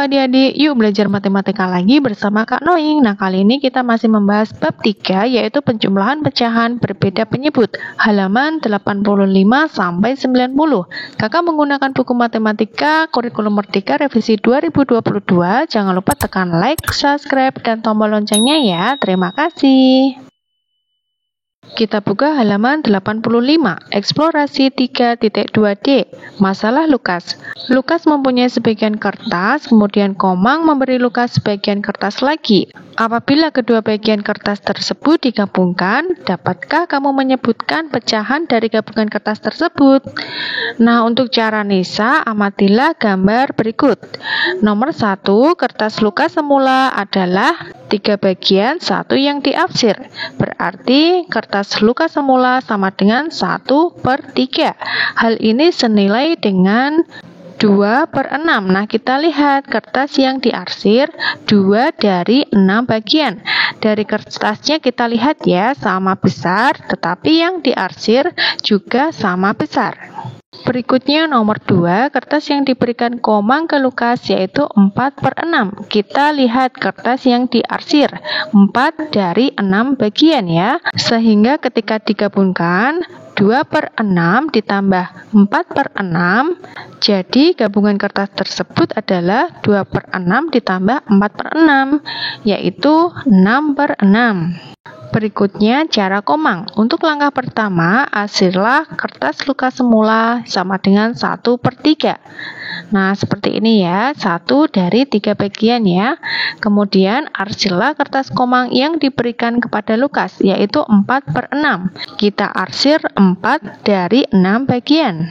adik-adik, yuk belajar matematika lagi bersama Kak Noing. Nah, kali ini kita masih membahas bab 3, yaitu penjumlahan pecahan berbeda penyebut, halaman 85 sampai 90. Kakak menggunakan buku matematika kurikulum Merdeka revisi 2022. Jangan lupa tekan like, subscribe, dan tombol loncengnya ya. Terima kasih. Kita buka halaman 85, eksplorasi 3.2D, masalah Lukas. Lukas mempunyai sebagian kertas, kemudian Komang memberi Lukas sebagian kertas lagi. Apabila kedua bagian kertas tersebut digabungkan, dapatkah kamu menyebutkan pecahan dari gabungan kertas tersebut? Nah, untuk cara Nisa, amatilah gambar berikut. Nomor 1, kertas Lukas semula adalah 3 bagian, 1 yang diarsir. Berarti kertas Lukas semula sama dengan 1/3. Hal ini senilai dengan 2/6. Nah, kita lihat kertas yang diarsir 2 dari 6 bagian. Dari kertasnya kita lihat ya, sama besar, tetapi yang diarsir juga sama besar. Berikutnya nomor 2, kertas yang diberikan Komang ke Lukas yaitu 4/6. Kita lihat kertas yang diarsir 4 dari 6 bagian ya. Sehingga ketika digabungkan 2/6 ditambah 4/6, jadi gabungan kertas tersebut adalah 2/6 ditambah 4/6, yaitu 6/6. Berikutnya cara Komang. Untuk langkah pertama, arsirlah kertas Lukas semula sama dengan 1/3. Nah, seperti ini ya, 1 dari 3 bagian ya. Kemudian arsirlah kertas Komang yang diberikan kepada Lukas, yaitu 4/6. Kita arsir 4 dari 6 bagian.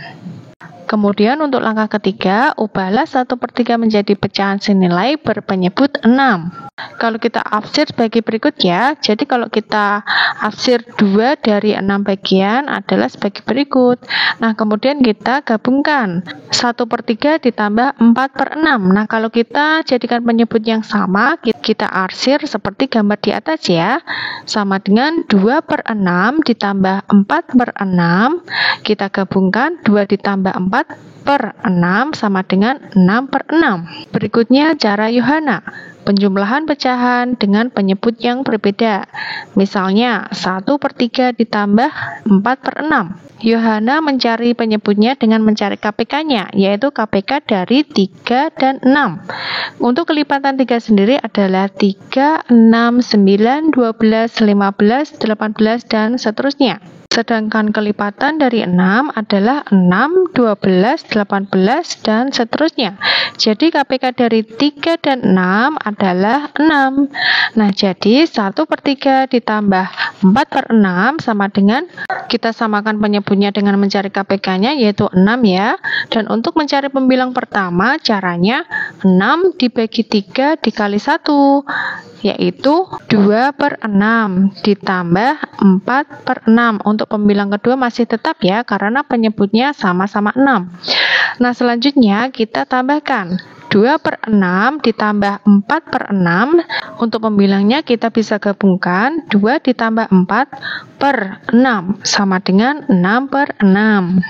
Kemudian untuk langkah ketiga, ubahlah 1/3 menjadi pecahan senilai berpenyebut 6. Kalau kita arsir sebagai berikut ya, jadi kalau kita arsir 2 dari 6 bagian adalah sebagai berikut. Nah, kemudian kita gabungkan 1/3 ditambah 4/6. Nah, kalau kita jadikan penyebut yang sama, kita arsir seperti gambar di atas ya, sama dengan 2/6 ditambah 4/6, kita gabungkan 2 ditambah 4/6 sama dengan 6/6. Berikutnya cara Yohana, penjumlahan pecahan dengan penyebut yang berbeda. Misalnya 1/3 ditambah 4/6. Yohana mencari penyebutnya dengan mencari KPK-nya, yaitu KPK dari 3 dan 6. Untuk kelipatan 3 sendiri adalah 3, 6, 9, 12, 15, 18, dan seterusnya. Sedangkan kelipatan dari 6 adalah 6, 12, 18, dan seterusnya. Jadi KPK dari 3 dan 6 adalah 6. Nah, jadi 1/3 ditambah 4/6 sama dengan, kita samakan penyebutnya dengan mencari KPK-nya, yaitu 6 ya. Dan untuk mencari pembilang pertama, caranya 6 dibagi 3 dikali 1, yaitu 2/6 ditambah 4/6. Untuk pembilang kedua masih tetap ya, karena penyebutnya sama-sama 6. Nah, selanjutnya kita tambahkan 2/6 ditambah 4/6. Untuk pembilangnya kita bisa gabungkan 2 ditambah 4/6 sama dengan 6/6.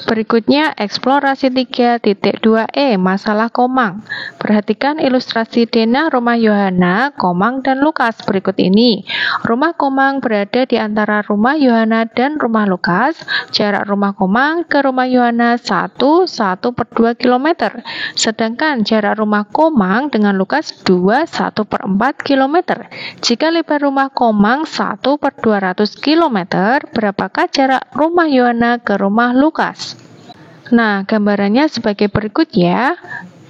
Berikutnya eksplorasi 3.2E, masalah Komang. Perhatikan ilustrasi denah rumah Yohana, Komang, dan Lukas berikut ini. Rumah Komang berada di antara rumah Yohana dan rumah Lukas. Jarak rumah Komang ke rumah Yohana 1/2 km. Sedangkan jarak rumah Komang dengan Lukas 1/4 km. Jika lebar rumah Komang 1/200 km, berapakah jarak rumah Yohana ke rumah Lukas? Nah, gambarannya sebagai berikut ya.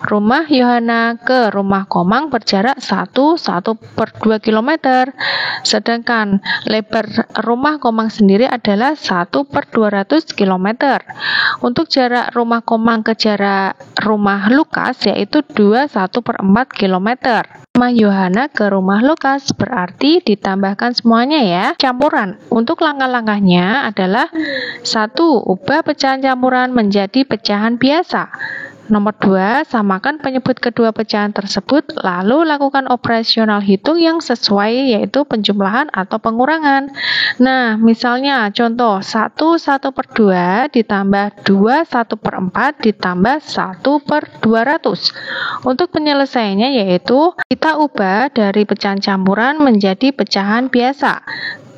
Rumah Yohana ke rumah Komang berjarak 1/2 km. Sedangkan lebar rumah Komang sendiri adalah 1/200 km. Untuk jarak rumah Komang ke jarak rumah Lukas yaitu 1/4 km. Rumah Yohana ke rumah Lukas berarti ditambahkan semuanya ya, campuran. Untuk langkah-langkahnya adalah 1. Ubah pecahan campuran menjadi pecahan biasa. Nomor 2, samakan penyebut kedua pecahan tersebut, lalu lakukan operasional hitung yang sesuai, yaitu penjumlahan atau pengurangan. Nah, misalnya contoh 1/1/2 ditambah 2/1/4 ditambah 1/200. Untuk penyelesaiannya yaitu kita ubah dari pecahan campuran menjadi pecahan biasa.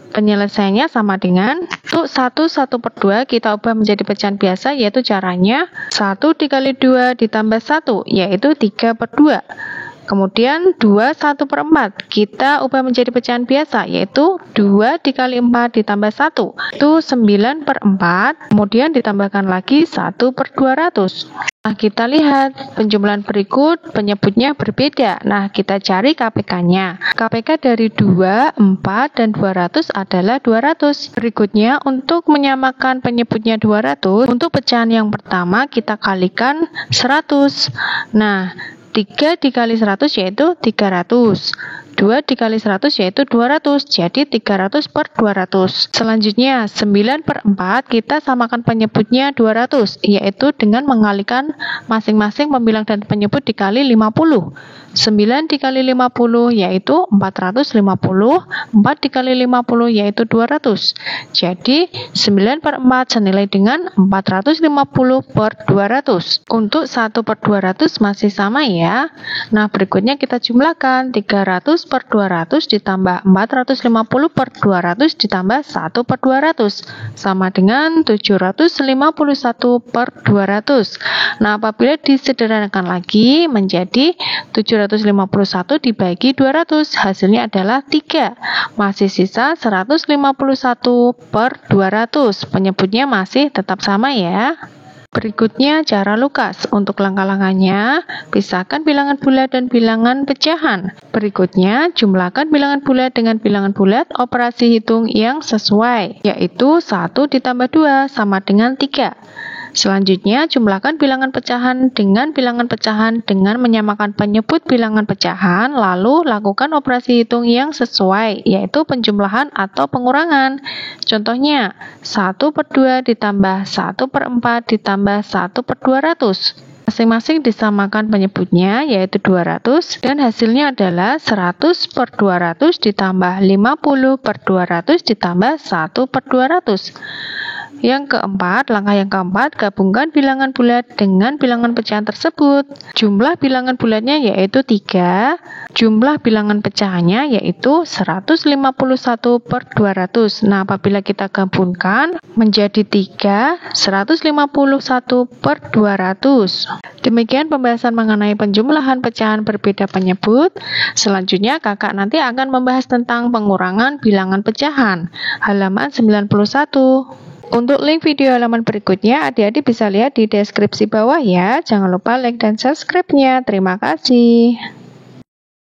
Penyelesaiannya sama dengan untuk 1/1/2 kita ubah menjadi pecahan biasa, yaitu caranya 1 dikali 2 ditambah 1, yaitu 3/2. Kemudian 2/1/4 kita ubah menjadi pecahan biasa, yaitu 2 dikali 4 ditambah 1, itu 9/4, kemudian ditambahkan lagi 1/200. Nah, kita lihat penjumlahan berikut penyebutnya berbeda. Nah, kita cari KPK-nya. KPK dari 2, 4, dan 200 adalah 200. Berikutnya, untuk menyamakan penyebutnya 200, untuk pecahan yang pertama kita kalikan 100. Nah, 3 dikali 100 yaitu 300. 2 dikali 100 yaitu 200, jadi 300/200. Selanjutnya 9/4 kita samakan penyebutnya 200, yaitu dengan mengalikan masing-masing pembilang dan penyebut dikali 50. 9 dikali 50 yaitu 450, 4 dikali 50 yaitu 200. Jadi 9/4 senilai dengan 450/200. Untuk 1/200 masih sama ya. Nah, berikutnya kita jumlahkan 300/200 ditambah 450/200 ditambah 1/200 sama dengan 751/200. Nah, apabila disederhanakan lagi menjadi 751 dibagi 200, hasilnya adalah 3. Masih sisa 151/200. Penyebutnya masih tetap sama ya. Berikutnya cara Lukas. Untuk langkah-langkahnya, pisahkan bilangan bulat dan bilangan pecahan. Berikutnya, jumlahkan bilangan bulat dengan bilangan bulat, operasi hitung yang sesuai, yaitu 1 ditambah 2 sama dengan 3. Selanjutnya, jumlahkan bilangan pecahan dengan bilangan pecahan dengan menyamakan penyebut bilangan pecahan, lalu lakukan operasi hitung yang sesuai, yaitu penjumlahan atau pengurangan. Contohnya, 1/2 ditambah 1/4 ditambah 1/200. Masing-masing disamakan penyebutnya, yaitu 200, dan hasilnya adalah 100/200 ditambah 50/200 ditambah 1/200. Langkah yang keempat, gabungkan bilangan bulat dengan bilangan pecahan tersebut. Jumlah bilangan bulatnya yaitu 3, jumlah bilangan pecahannya yaitu 151/200. Nah, apabila kita gabungkan menjadi 3, 151/200. Demikian pembahasan mengenai penjumlahan pecahan berbeda penyebut. Selanjutnya, kakak nanti akan membahas tentang pengurangan bilangan pecahan. Halaman 91. Untuk link video halaman berikutnya, adik-adik bisa lihat di deskripsi bawah ya. Jangan lupa like dan subscribe-nya. Terima kasih.